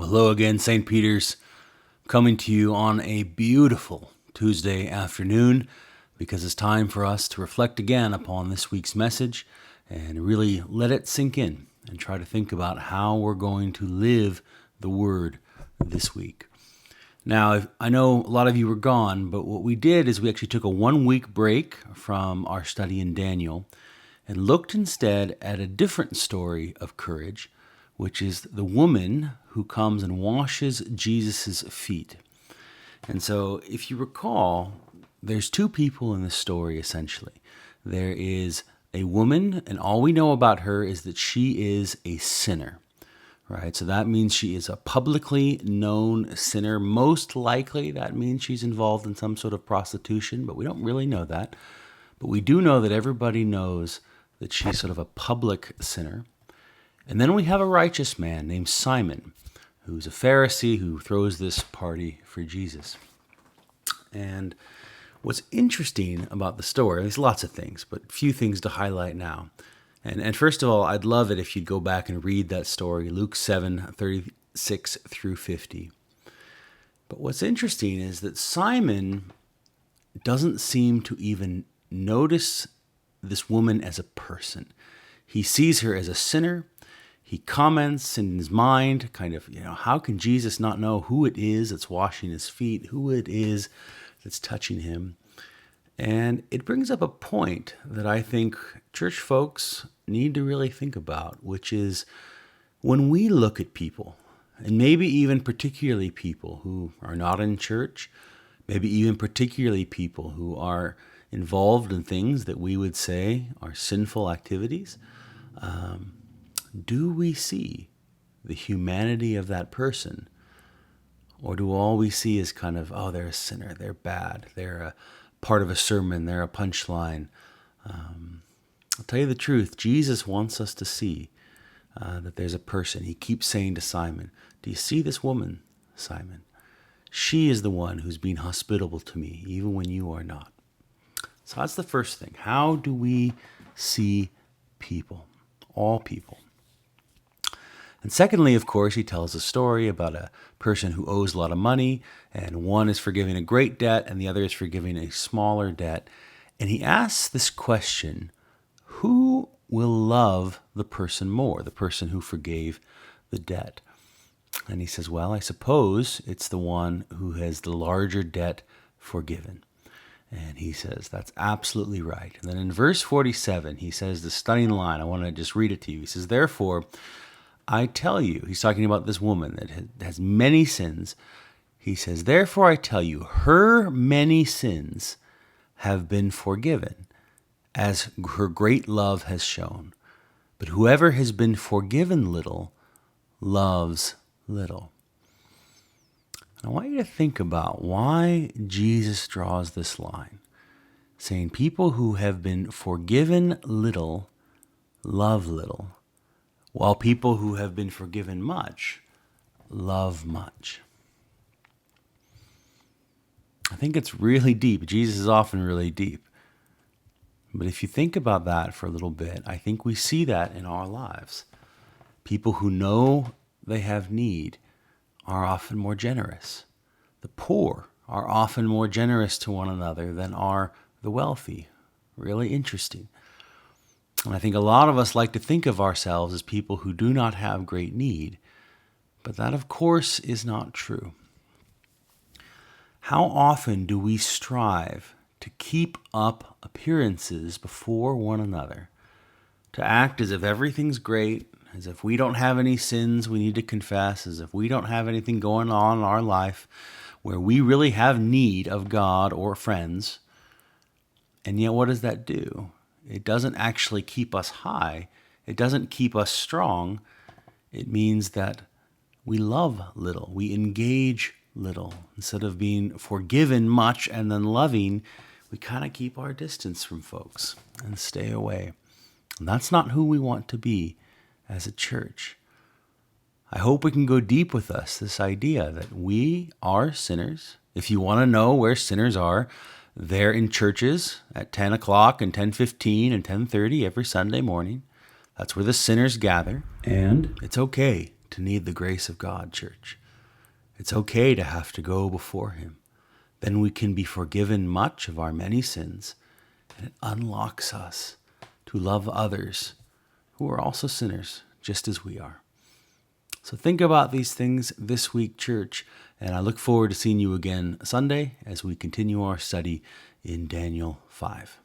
Well, hello again, St. Peter's, coming to you on a beautiful Tuesday afternoon because it's time for us to reflect again upon this week's message and really let it sink in and try to think about how we're going to live the Word this week. Now, I know a lot of you were gone, but what we did is we actually took a 1-week break from our study in Daniel and looked instead at a different story of courage, which is the woman who comes and washes Jesus' feet. And so, if you recall, there's two people in this story, essentially. There is a woman, and all we know about her is that she is a sinner, right? So that means she is a publicly known sinner. Most likely, that means she's involved in some sort of prostitution, but we don't really know that. But we do know that everybody knows that she's sort of a public sinner. And then we have a righteous man named Simon, who's a Pharisee who throws this party for Jesus. And what's interesting about the story, there's lots of things, but a few things to highlight now. And first of all, I'd love it if you'd go back and read that story, Luke 7:36 through 50. But what's interesting is that Simon doesn't seem to even notice this woman as a person. He sees her as a sinner. He comments in his mind, how can Jesus not know who it is that's washing his feet, who it is that's touching him? And it brings up a point that I think church folks need to really think about, which is when we look at people, and maybe even particularly people who are not in church, maybe even particularly people who are involved in things that we would say are sinful activities, do we see the humanity of that person? Or do all we see is they're a sinner, they're bad, they're a part of a sermon, they're a punchline? I'll tell you the truth, Jesus wants us to see that there's a person. He keeps saying to Simon, do you see this woman, Simon? She is the one who's being hospitable to me, even when you are not. So that's the first thing. How do we see people? All people. And secondly, of course, he tells a story about a person who owes a lot of money, and one is forgiving a great debt, and the other is forgiving a smaller debt. And he asks this question, who will love the person more, the person who forgave the debt? And he says, well, I suppose it's the one who has the larger debt forgiven. And he says, that's absolutely right. And then in verse 47, he says the stunning line. I want to just read it to you. He says, therefore, I tell you, he's talking about this woman that has many sins. He says, therefore I tell you, her many sins have been forgiven, as her great love has shown. But whoever has been forgiven little loves little. I want you to think about why Jesus draws this line, saying people who have been forgiven little love little, while people who have been forgiven much love much. I think it's really deep. Jesus is often really deep. But if you think about that for a little bit, I think we see that in our lives. People who know they have need are often more generous. The poor are often more generous to one another than are the wealthy. Really interesting. And I think a lot of us like to think of ourselves as people who do not have great need, but that, of course, is not true. How often do we strive to keep up appearances before one another, to act as if everything's great, as if we don't have any sins we need to confess, as if we don't have anything going on in our life where we really have need of God or friends? And yet, what does that do? It doesn't actually keep us high. It doesn't keep us strong. It means that we love little. We engage little. Instead of being forgiven much and then loving, we kind of keep our distance from folks and stay away. And that's not who we want to be as a church. I hope we can go deep with us, this idea that we are sinners. If you want to know where sinners are, they're in churches at 10 o'clock and 10:15 and 10:30 every Sunday morning. That's where the sinners gather. And it's okay to need the grace of God, church. It's okay to have to go before Him. Then we can be forgiven much of our many sins, and it unlocks us to love others who are also sinners, just as we are. So think about these things this week, church, and I look forward to seeing you again Sunday as we continue our study in Daniel 5.